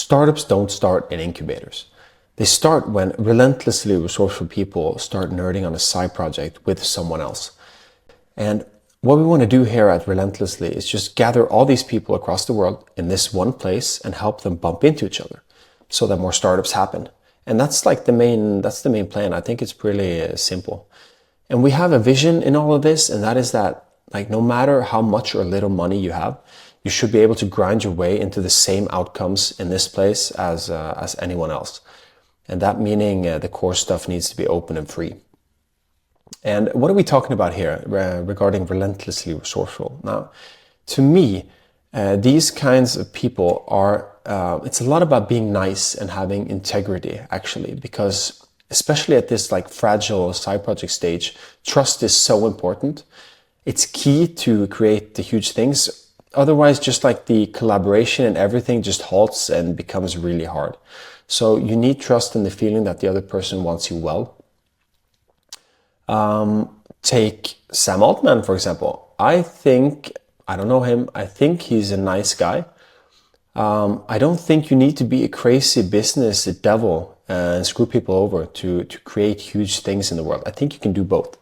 Startups don't start in incubators. They start when relentlessly resourceful people start nerding on a side project with someone else. And what we want to do here at Relentlessly is just gather all these people across the world in this one place and help them bump into each other so that more startups happen. And that's like the main plan. I think it's pretty simple. And we have a vision in all of this, and that is that like no matter how much or little money you have, you should be able to grind your way into the same outcomes in this place as anyone else. And that meaning the core stuff needs to be open and free. And what are we talking about here regarding relentlessly resourceful? Now, to me, these kinds of people are, it's a lot about being nice and having integrity, actually, because especially at this like fragile side project stage, trust is so important. It's key to create the huge things. Otherwise, just like the collaboration and everything just halts and becomes really hard. So you need trust in the feeling that the other person wants you well. Take Sam Altman, for example. I don't know him. I think he's a nice guy. I don't think you need to be a crazy business devil and screw people over to create huge things in the world. I think you can do both.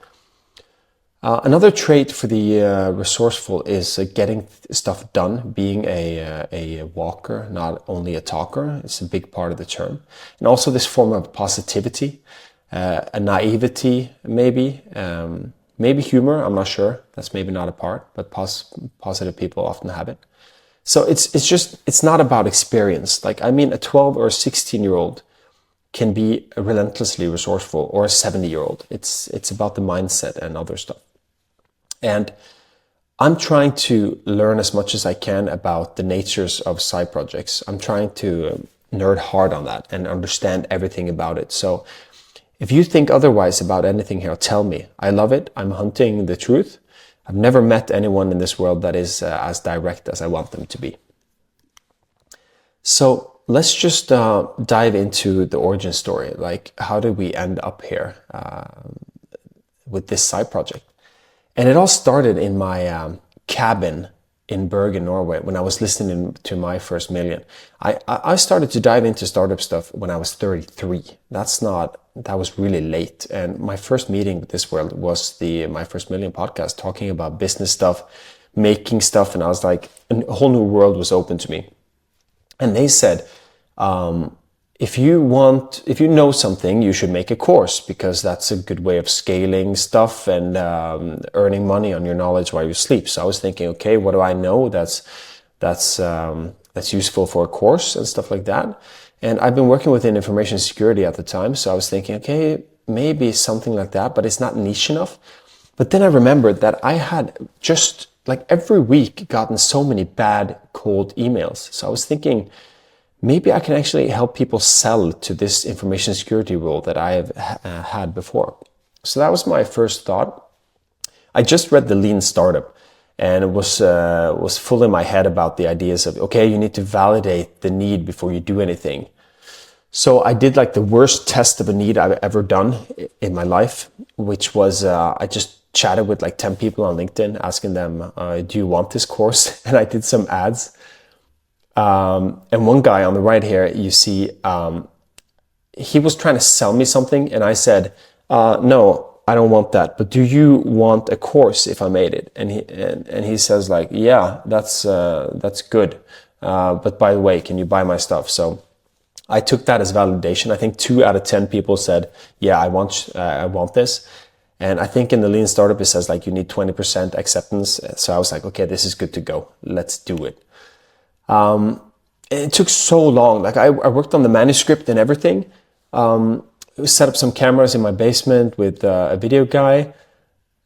Another trait for the resourceful is getting stuff done, being a walker, not only a talker. It's a big part of the term. And also this form of positivity, a naivety, maybe humor. I'm not sure. That's maybe not a part, but positive people often have it. So it's not about experience. Like, I mean, a 12 or a 16-year-old can be relentlessly resourceful, or a 70-year-old. It's about the mindset and other stuff. And I'm trying to learn as much as I can about the natures of side projects. I'm trying to nerd hard on that and understand everything about it. So if you think otherwise about anything here, tell me. I love it. I'm hunting the truth. I've never met anyone in this world that is as direct as I want them to be. So let's just dive into the origin story. Like, how did we end up here with this side project? And it all started in my cabin in Bergen, Norway, when I was listening to my first million. I started to dive into startup stuff when I was 33. That was really late. And my first meeting with this world was my first million podcast, talking about business stuff, making stuff. And I was like, a whole new world was open to me. And they said, if you know something, you should make a course, because that's a good way of scaling stuff and earning money on your knowledge while you sleep. So I was thinking, okay, what do I know that's useful for a course and stuff like that? And I've been working within information security at the time, so I was thinking, okay, maybe something like that, but it's not niche enough. But then I remembered that I had just like every week gotten so many bad cold emails. So I was thinking, maybe I can actually help people sell to this information security role that I have had before. So that was my first thought. I just read The Lean Startup, and it was full in my head about the ideas of, okay, you need to validate the need before you do anything. So I did like the worst test of a need I've ever done in my life, which was I just chatted with like 10 people on LinkedIn, asking them, do you want this course? And I did some ads. And one guy on the right here, you see, he was trying to sell me something, and I said, no, I don't want that, but do you want a course if I made it? And he says like, yeah, that's good. But by the way, can you buy my stuff? So I took that as validation. I think 2 out of 10 people said, yeah, I want this. And I think in the Lean Startup, it says like you need 20% acceptance. So I was like, okay, this is good to go. Let's do it. It took so long. Like I worked on the manuscript and everything. Set up some cameras in my basement with a video guy,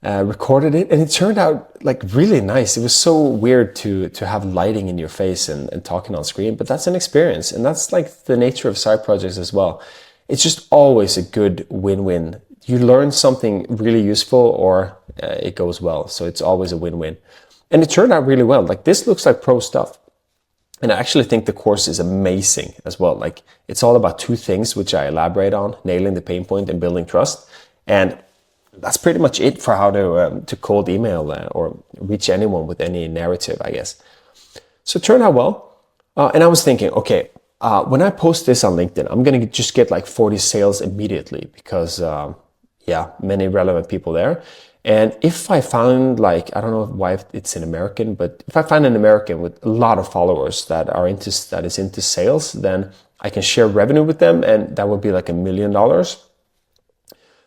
recorded it, and it turned out like really nice. It was so weird to have lighting in your face and talking on screen, but that's an experience, and that's like the nature of side projects as well. It's just always a good win-win. You learn something really useful, or it goes well. So it's always a win-win, and it turned out really well. Like this looks like pro stuff. And I actually think the course is amazing as well. Like it's all about 2 things, which I elaborate on: nailing the pain point and building trust. And that's pretty much it for how to cold email or reach anyone with any narrative, I guess. So it turned out well. And I was thinking, okay, when I post this on LinkedIn, I'm going to just get like 40 sales immediately because, yeah, many relevant people there. And if I found like, I don't know why it's an American, but if I find an American with a lot of followers that is into sales, then I can share revenue with them, and that would be like $1 million.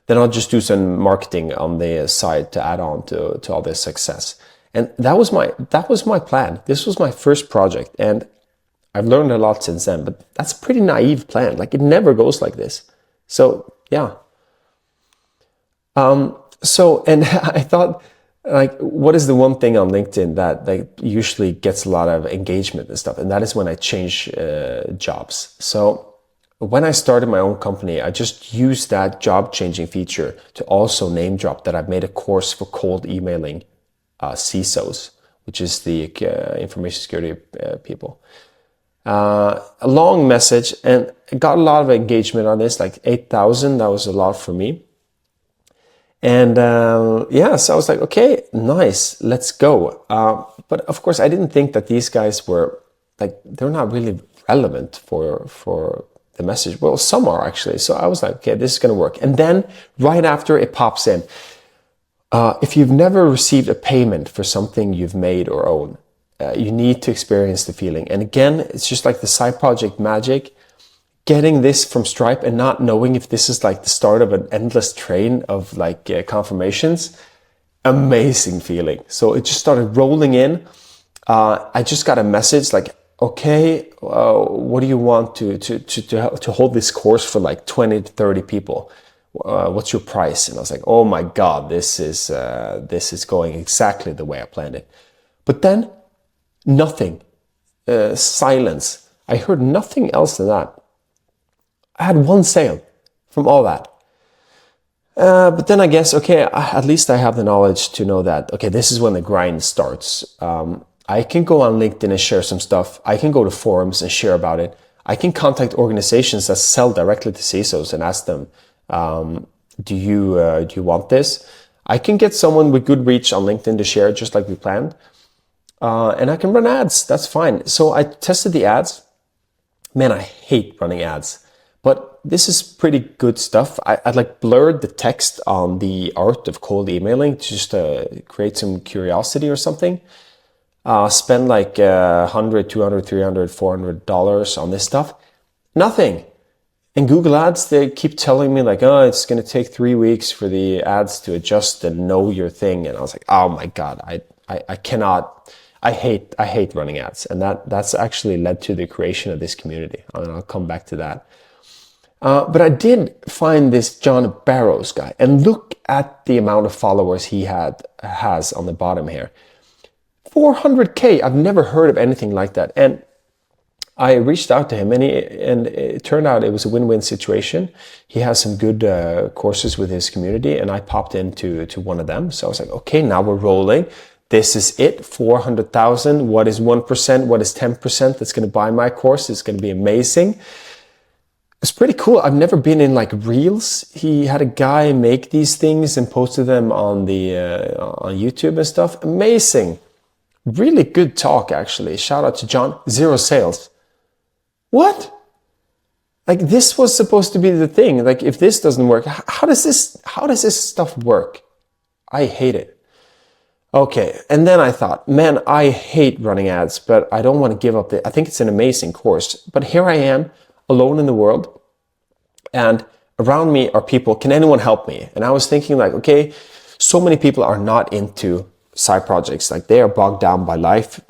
Then I'll just do some marketing on the side to add on to all this success. And that was my plan. This was my first project, and I've learned a lot since then, but that's a pretty naive plan. Like, it never goes like this. So yeah. So, and I thought, like, what is the one thing on LinkedIn that like usually gets a lot of engagement and stuff? And that is when I change jobs. So when I started my own company, I just used that job changing feature to also name drop that I've made a course for cold emailing CISOs, which is the information security people. A long message, and got a lot of engagement on this, like 8,000. That was a lot for me. And yeah, so I was like, okay, nice, let's go. But of course, I didn't think that these guys were like, they're not really relevant for the message. Well, some are actually. So I was like, okay, this is going to work. And then right after, it pops in. If you've never received a payment for something you've made or own, you need to experience the feeling. And again, it's just like the side project magic. Getting this from Stripe and not knowing if this is like the start of an endless train of like confirmations, amazing feeling. So it just started rolling in. I just got a message like, okay, what do you want to hold this course for like 20 to 30 people? What's your price? And I was like, oh my God, this is going exactly the way I planned it. But then nothing, silence. I heard nothing else than that. I had one sale from all that. But then I guess, okay, at least I have the knowledge to know that, okay, this is when the grind starts. I can go on LinkedIn and share some stuff. I can go to forums and share about it. I can contact organizations that sell directly to CISOs and ask them, do you want this? I can get someone with good reach on LinkedIn to share just like we planned. And I can run ads. That's fine. So I tested the ads. Man, I hate running ads. But this is pretty good stuff. I like blurred the text on the art of cold emailing just to create some curiosity or something. Spend like $100, $200, $300, $400 on this stuff. Nothing. And Google Ads, they keep telling me like, oh, it's going to take 3 weeks for the ads to adjust and know your thing. And I was like, oh my God, I cannot. I hate running ads. And that's actually led to the creation of this community. And I'll come back to that. But I did find this John Barrows guy, and look at the amount of followers he has on the bottom here. 400K. I've never heard of anything like that. And I reached out to him, and it turned out it was a win-win situation. He has some good courses with his community, and I popped into one of them. So I was like, okay, now we're rolling. This is it. 400,000. What is 1%? What is 10% that's going to buy my course? It's going to be amazing. It's pretty cool. I've never been in like Reels. He had a guy make these things and posted them on on YouTube and stuff. Amazing. Really good talk, actually. Shout out to John. 0 sales. What? Like, this was supposed to be the thing. Like, if this doesn't work, how does this stuff work? I hate it. Okay. And then I thought, man, I hate running ads, but I don't want to give up I think it's an amazing course. But here I am, alone in the world, and around me are people. Can anyone help me? And I was thinking like, okay, so many people are not into side projects. Like, they are bogged down by life.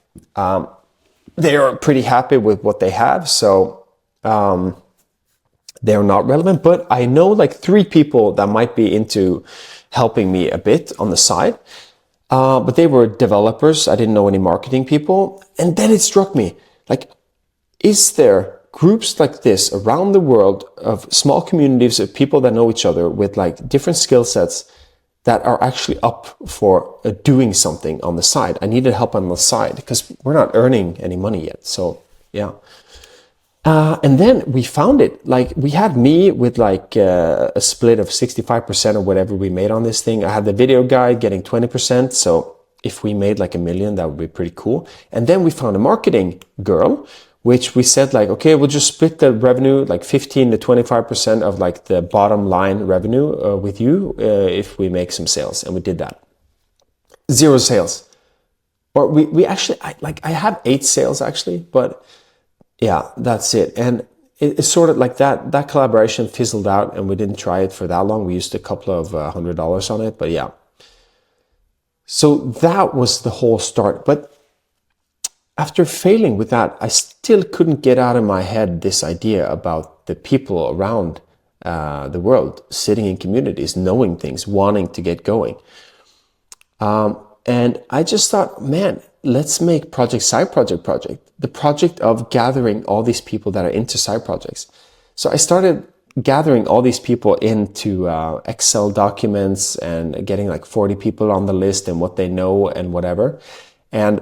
They are pretty happy with what they have. So they're not relevant, but I know like 3 people that might be into helping me a bit on the side. But they were developers. I didn't know any marketing people. And then it struck me, like, is there groups like this around the world of small communities of people that know each other with like different skill sets that are actually up for doing something on the side? I needed help on the side because we're not earning any money yet. So yeah. And then we found it. Like, we had me with like a split of 65% or whatever we made on this thing. I had the video guy getting 20%. So if we made like $1 million, that would be pretty cool. And then we found a marketing girl which we said like, okay, we'll just split the revenue like 15 to 25% of like the bottom line revenue with you if we make some sales. And we did that. Zero sales. Or we actually, I have 8 sales actually, but yeah, that's it. And it's sort of like that collaboration fizzled out and we didn't try it for that long. We used a couple of $100 on it, but yeah. So that was the whole start. But after failing with that, I still couldn't get out of my head this idea about the people around the world, sitting in communities, knowing things, wanting to get going. And I just thought, man, let's make side project, the project of gathering all these people that are into side projects. So I started gathering all these people into Excel documents and getting like 40 people on the list and what they know and whatever. And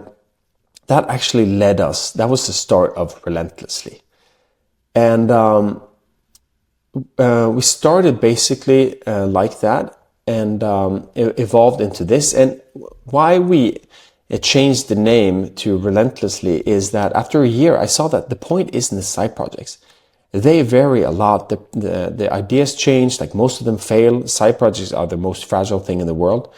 that actually that was the start of Relentlessly. And we started basically like that and it evolved into this. And why we changed the name to Relentlessly is that after a year, I saw that the point isn't the side projects. They vary a lot. The ideas change, like most of them fail. Side projects are the most fragile thing in the world.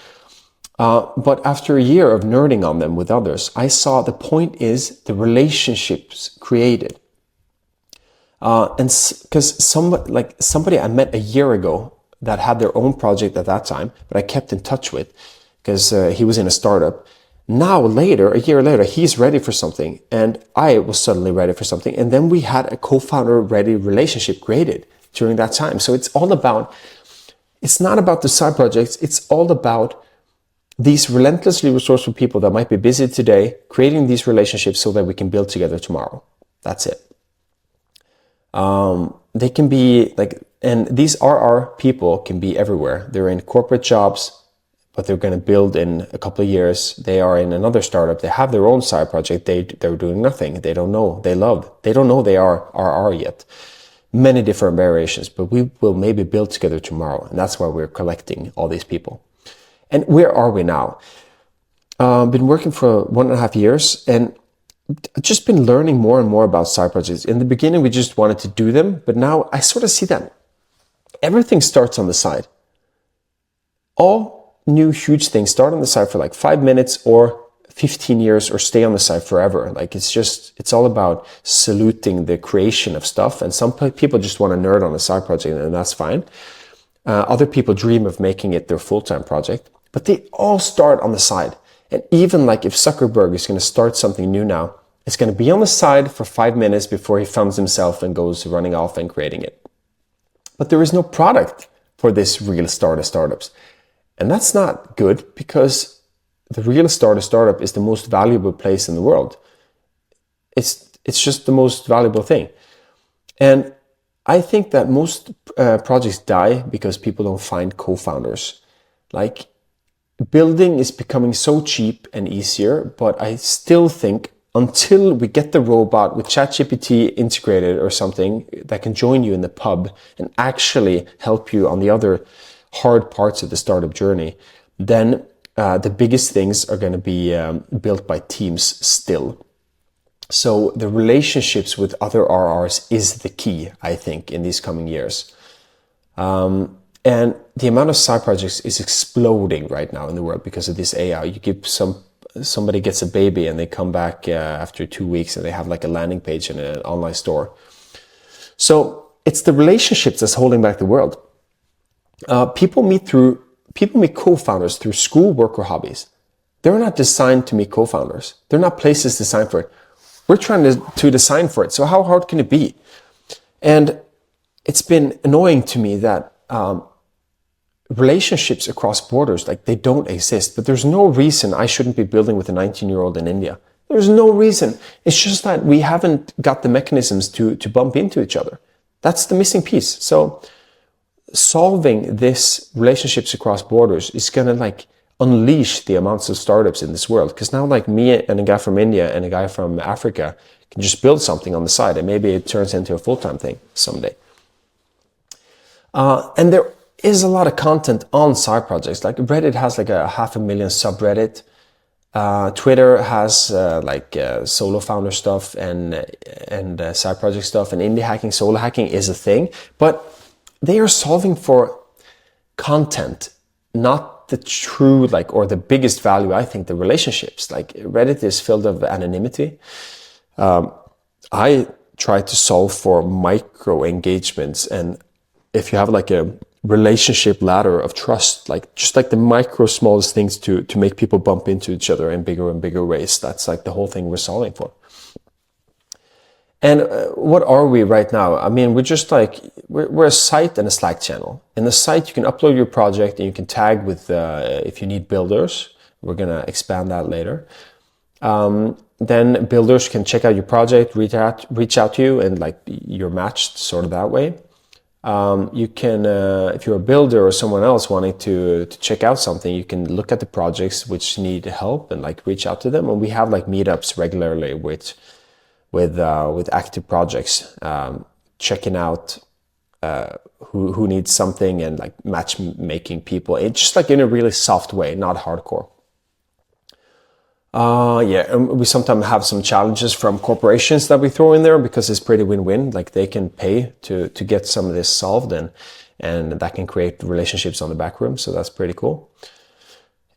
But after a year of nerding on them with others, I saw the point is the relationships created. And because somebody I met a year ago that had their own project at that time, but I kept in touch with because he was in a startup. Now a year later, he's ready for something and I was suddenly ready for something. And then we had a co-founder ready relationship created during that time. So it's not about the side projects. It's all about these relentlessly resourceful people that might be busy today, creating these relationships so that we can build together tomorrow. That's it. They can be and these RR people can be everywhere. They're in corporate jobs, but they're going to build in a couple of years. They are in another startup. They have their own side project. They're doing nothing. They don't know. They don't know they are RR yet. Many different variations, but we will maybe build together tomorrow. And that's why we're collecting all these people. And where are we now? Been working for 1.5 years and just been learning more and more about side projects. In the beginning, we just wanted to do them, but now I sort of see that everything starts on the side. All new huge things start on the side for like 5 minutes or 15 years or stay on the side forever. Like it's all about saluting the creation of stuff. And some people just want to nerd on a side project and that's fine. Other people dream of making it their full-time project, but they all start on the side. And even like if Zuckerberg is going to start something new now, it's going to be on the side for 5 minutes before he funds himself and goes running off and creating it. But there is no product for this real startups. And that's not good because the real startup is the most valuable place in the world. It's just the most valuable thing. And I think that most projects die because people don't find co-founders. Like building is becoming so cheap and easier, but I still think until we get the robot with ChatGPT integrated or something that can join you in the pub and actually help you on the other hard parts of the startup journey, then the biggest things are going to be built by teams still. So the relationships with other RRs is the key, I think, in these coming years. And the amount of side projects is exploding right now in the world because of this AI. You give somebody gets a baby and they come back after 2 weeks and they have like a landing page in an online store. So it's the relationships that's holding back the world. People meet co-founders through school, work, or hobbies. They're not designed to meet co-founders. They're not places designed for it. We're trying to design for it. So how hard can it be? And it's been annoying to me that relationships across borders, like they don't exist. But there's no reason I shouldn't be building with a 19-year-old in India. There's no reason. It's just that we haven't got the mechanisms to bump into each other. That's the missing piece. So solving this relationships across borders is going to like unleash the amounts of startups in this world. Because now like me and a guy from India and a guy from Africa can just build something on the side and maybe it turns into a full-time thing someday. And there is a lot of content on side projects. Like Reddit has like a 500,000 subreddit. Twitter has solo founder stuff and side project stuff, and indie hacking, solo hacking is a thing, but they are solving for content, not the true or the biggest value. I think the relationships. Like Reddit is filled of anonymity. I try to solve for micro engagements, and if you have like a relationship ladder of trust, just like the micro smallest things to make people bump into each other in bigger and bigger ways. That's like the whole thing we're solving for. And what are we right now? I mean, we're just we're a site and a Slack channel. In the site, you can upload your project and you can tag with, if you need builders. We're going to expand that later. Then builders can check out your project, reach out to you, and you're matched sort of that way. You can, if you're a builder or someone else wanting to check out something, you can look at the projects which need help and reach out to them. And we have meetups regularly with active projects, checking out who needs something and matchmaking people. It's just in a really soft way, not hardcore. And we sometimes have some challenges from corporations that we throw in there because it's pretty win-win. They can pay to get some of this solved, and that can create relationships on the back room. So that's pretty cool.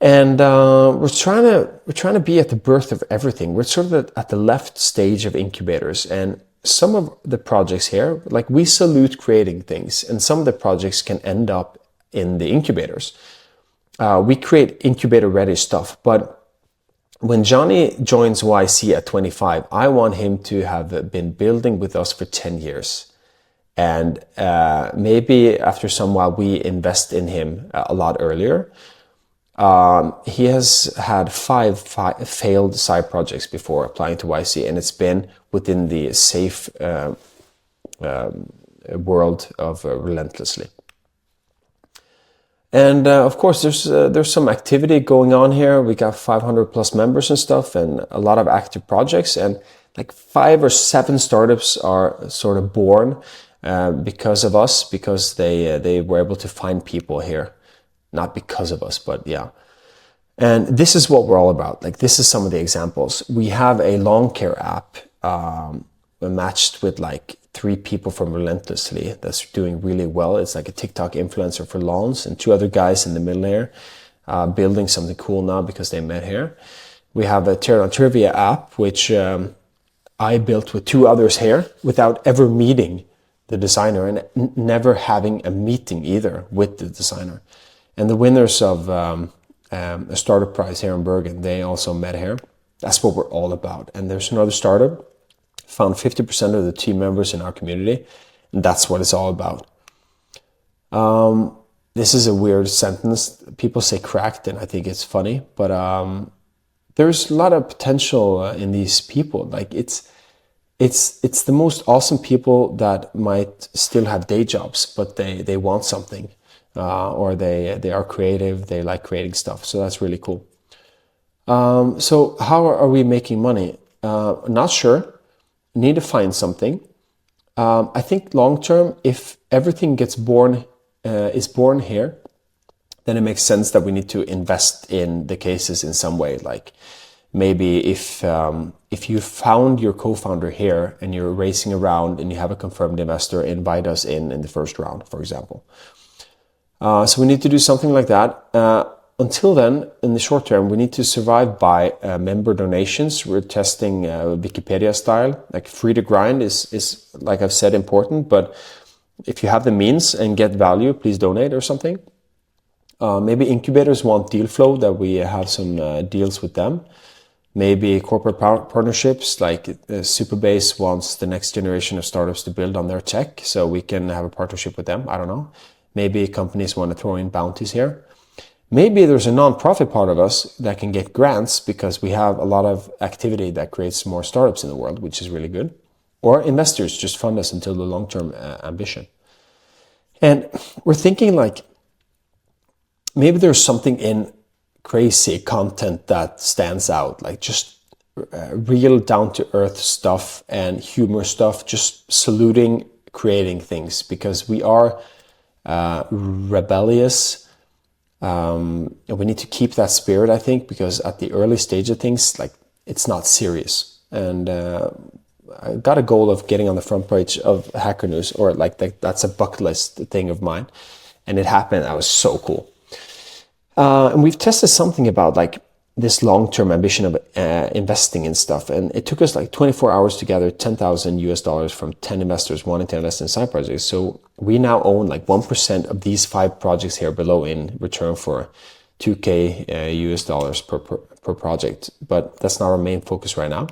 And we're trying to be at the birth of everything. We're sort of at the left stage of incubators, and some of the projects here, we salute creating things, and some of the projects can end up in the incubators. We create incubator-ready stuff, but when Johnny joins YC at 25, I want him to have been building with us for 10 years. And maybe after some while we invest in him a lot earlier. He has had five failed side projects before applying to YC, and it's been within the safe world of Relentlessly. And of course, there's some activity going on here. We got 500 plus members and stuff, and a lot of active projects. And 5 or 7 startups are sort of born because of us, because they were able to find people here. Not because of us, but yeah. And this is what we're all about. This is some of the examples. We have a lawn care app matched with 3 people from Relentlessly that's doing really well. It's a TikTok influencer for lawns, and 2 other guys in the middle here building something cool now because they met here. We have a Teardown Trivia app, which I built with 2 others here without ever meeting the designer and never having a meeting either with the designer. And the winners of a startup prize here in Bergen, they also met here. That's what we're all about. And there's another startup, found 50% of the team members in our community, and that's what it's all about. This is a weird sentence. People say cracked, and I think it's funny, but there's a lot of potential in these people. It's the most awesome people that might still have day jobs, but they want something. Or they are creative, they like creating stuff. So that's really cool. So how are we making money? Not sure. Need to find something. I think long term, if everything is born here, then it makes sense that we need to invest in the cases in some way. Maybe if you found your co-founder here and you're racing around and you have a confirmed investor, invite us in the first round, for example. So we need to do something like that. Until then, in the short term, we need to survive by member donations. We're testing Wikipedia style. Free to grind is, like I've said, important. But if you have the means and get value, please donate or something. Maybe incubators want deal flow, that we have some deals with them. Maybe corporate partnerships, Superbase wants the next generation of startups to build on their tech, so we can have a partnership with them. I don't know. Maybe companies want to throw in bounties here. Maybe there's a non-profit part of us that can get grants because we have a lot of activity that creates more startups in the world, which is really good. Or investors just fund us until the long-term ambition. And we're thinking maybe there's something in crazy content that stands out, just real down-to-earth stuff and humor stuff, just saluting creating things, because we are rebellious, And we need to keep that spirit, I think, because at the early stage of things, like, it's not serious. And I got a goal of getting on the front page of Hacker News, or like that's a bucket list thing of mine. And it happened. That was so cool. And we've tested something about like this long-term ambition of investing in stuff. And it took us like 24 hours to gather 10,000 US dollars from 10 investors wanting to invest in side projects. So we now own like 1% of these 5 projects here below in return for 2K US dollars per project. But that's not our main focus right now.